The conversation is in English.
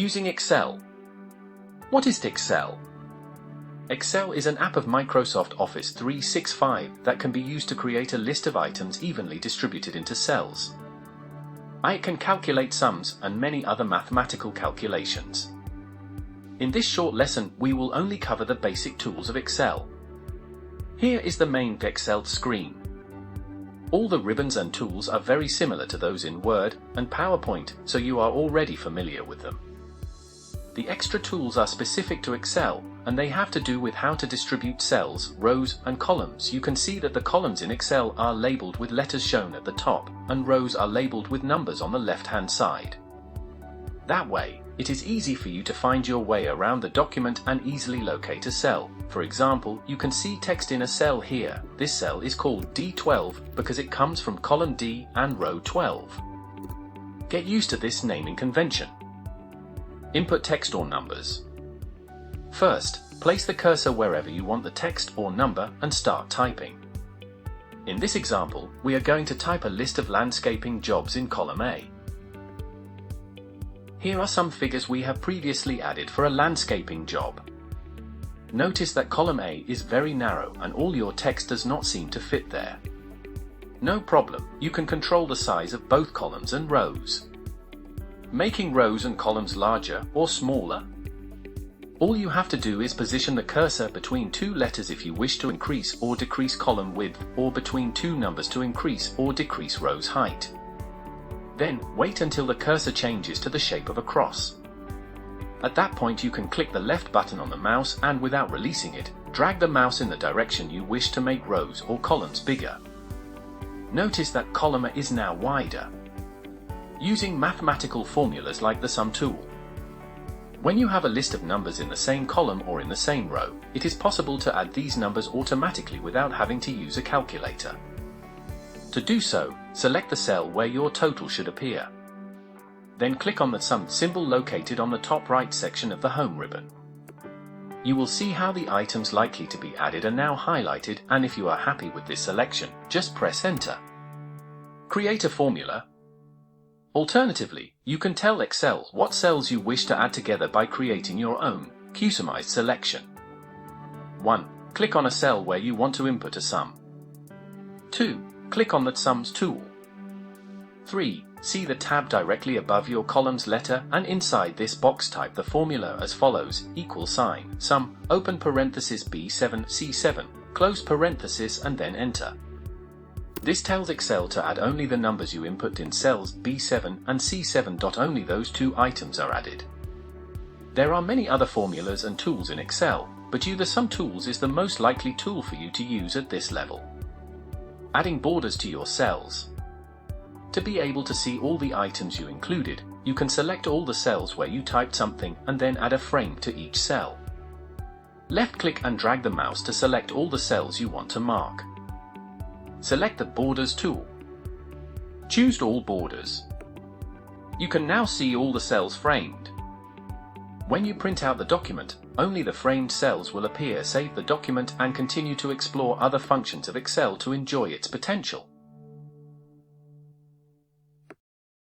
Using Excel. What is Excel? Excel is an app of Microsoft Office 365 that can be used to create a list of items evenly distributed into cells. It can calculate sums and many other mathematical calculations. In this short lesson, we will only cover the basic tools of Excel. Here is the main Excel screen. All the ribbons and tools are very similar to those in Word and PowerPoint, so you are already familiar with them. The extra tools are specific to Excel, and they have to do with how to distribute cells, rows, and columns. You can see that the columns in Excel are labeled with letters shown at the top, and rows are labeled with numbers on the left-hand side. That way, it is easy for you to find your way around the document and easily locate a cell. For example, you can see text in a cell here. This cell is called D12 because it comes from column D and row 12. Get used to this naming convention. Input text or numbers. First, place the cursor wherever you want the text or number and start typing. In this example, we are going to type a list of landscaping jobs in column A. Here are some figures we have previously added for a landscaping job. Notice that column A is very narrow and all your text does not seem to fit there. No problem, you can control the size of both columns and rows. Making rows and columns larger or smaller. All you have to do is position the cursor between two letters if you wish to increase or decrease column width, or between two numbers to increase or decrease rows height. Then, wait until the cursor changes to the shape of a cross. At that point you can click the left button on the mouse and, without releasing it, drag the mouse in the direction you wish to make rows or columns bigger. Notice that column is now wider. Using mathematical formulas like the sum tool. When you have a list of numbers in the same column or in the same row, it is possible to add these numbers automatically without having to use a calculator. To do so, select the cell where your total should appear. Then click on the sum symbol located on the top right section of the Home ribbon. You will see how the items likely to be added are now highlighted, and if you are happy with this selection, just press Enter. Create a formula. Alternatively, you can tell Excel what cells you wish to add together by creating your own customized selection. 1. Click on a cell where you want to input a sum. 2. Click on the Sums tool. 3. See the tab directly above your column's letter, and inside this box type the formula as follows: =, sum, open parenthesis B7, C7, close parenthesis, and then Enter. This tells Excel to add only the numbers you input in cells B7 and C7. Only those two items are added. There are many other formulas and tools in Excel, but the Sum tools is the most likely tool for you to use at this level. Adding borders to your cells. To be able to see all the items you included, you can select all the cells where you typed something and then add a frame to each cell. Left-click and drag the mouse to select all the cells you want to mark. Select the Borders tool. Choose all borders. You can now see all the cells framed. When you print out the document, only the framed cells will appear. Save the document and continue to explore other functions of Excel to enjoy its potential.